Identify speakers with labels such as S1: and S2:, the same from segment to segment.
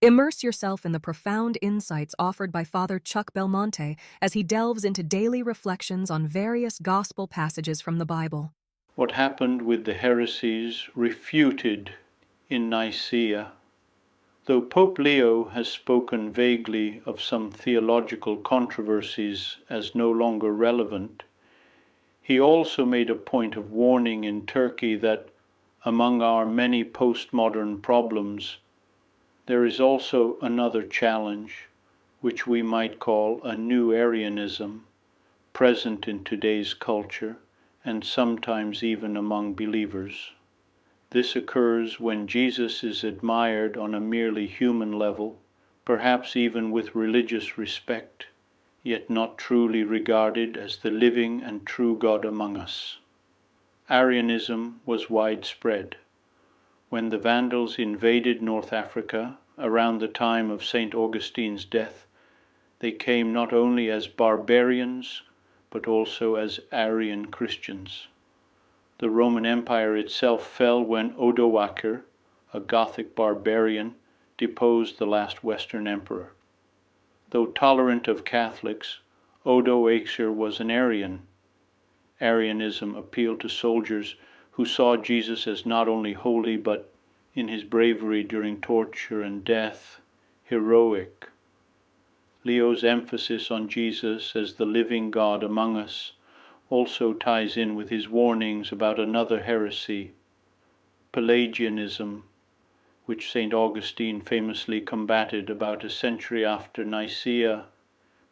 S1: Immerse yourself in the profound insights offered by Father Chuck Belmonte as he delves into daily reflections on various gospel passages from the Bible.
S2: What happened with the heresies refuted in Nicaea? Though Pope Leo has spoken vaguely of some theological controversies as no longer relevant, he also made a point of warning in Turkey that among our many postmodern problems, there is also another challenge, which we might call a new Arianism, present in today's culture and sometimes even among believers. This occurs when Jesus is admired on a merely human level, perhaps even with religious respect, yet not truly regarded as the living and true God among us. Arianism was widespread. When the Vandals invaded North Africa around the time of Saint Augustine's death, they came not only as barbarians, but also as Arian Christians. The Roman Empire itself fell when Odoacer, a Gothic barbarian, deposed the last Western emperor. Though tolerant of Catholics, Odoacer was an Arian. Arianism appealed to soldiers who saw Jesus as not only holy, but, in his bravery during torture and death, heroic. Leo's emphasis on Jesus as the living God among us also ties in with his warnings about another heresy, Pelagianism, which Saint Augustine famously combated about a century after Nicaea.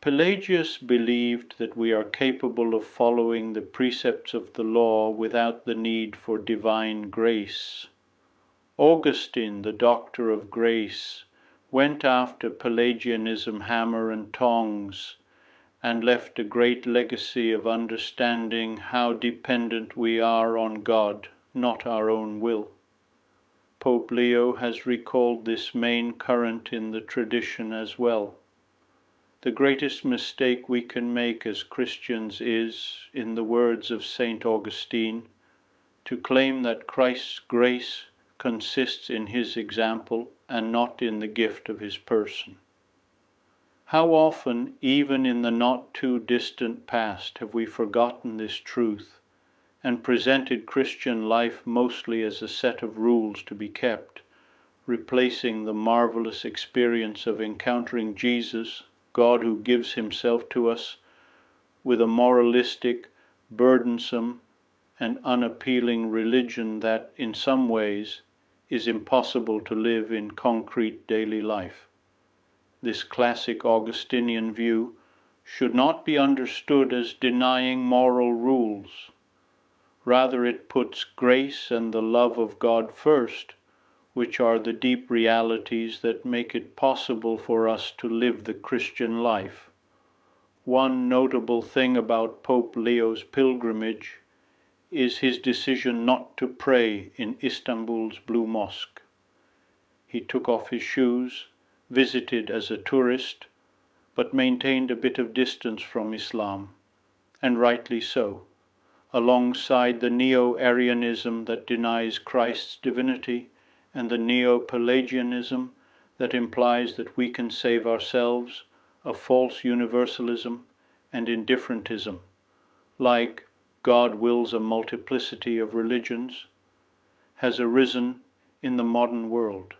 S2: Pelagius believed that we are capable of following the precepts of the law without the need for divine grace. Augustine, the doctor of grace, went after Pelagianism hammer and tongs, and left a great legacy of understanding how dependent we are on God, not our own will. Pope Leo has recalled this main current in the tradition as well. The greatest mistake we can make as Christians is, in the words of Saint Augustine, to claim that Christ's grace consists in his example and not in the gift of his person. How often, even in the not too distant past, have we forgotten this truth and presented Christian life mostly as a set of rules to be kept, replacing the marvelous experience of encountering Jesus, God who gives himself to us, with a moralistic, burdensome, and unappealing religion that, in some ways, is impossible to live in concrete daily life. This classic Augustinian view should not be understood as denying moral rules. Rather, it puts grace and the love of God first, which are the deep realities that make it possible for us to live the Christian life. One notable thing about Pope Leo's pilgrimage is his decision not to pray in Istanbul's Blue Mosque. He took off his shoes, visited as a tourist, but maintained a bit of distance from Islam, and rightly so, alongside the neo-Arianism that denies Christ's divinity and the neo-Pelagianism that implies that we can save ourselves, a false universalism and indifferentism, like God wills a multiplicity of religions, has arisen in the modern world.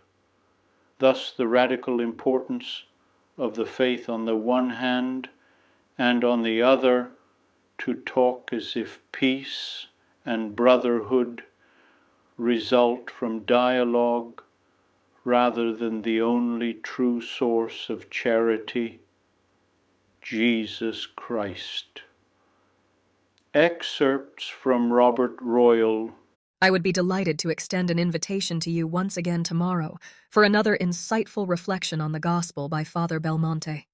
S2: Thus the radical importance of the faith on the one hand, and on the other, to talk as if peace and brotherhood result from dialogue rather than the only true source of charity, Jesus Christ. Excerpts from Robert Royal.
S1: I would be delighted to extend an invitation to you once again tomorrow for another insightful reflection on the Gospel by Father Belmonte.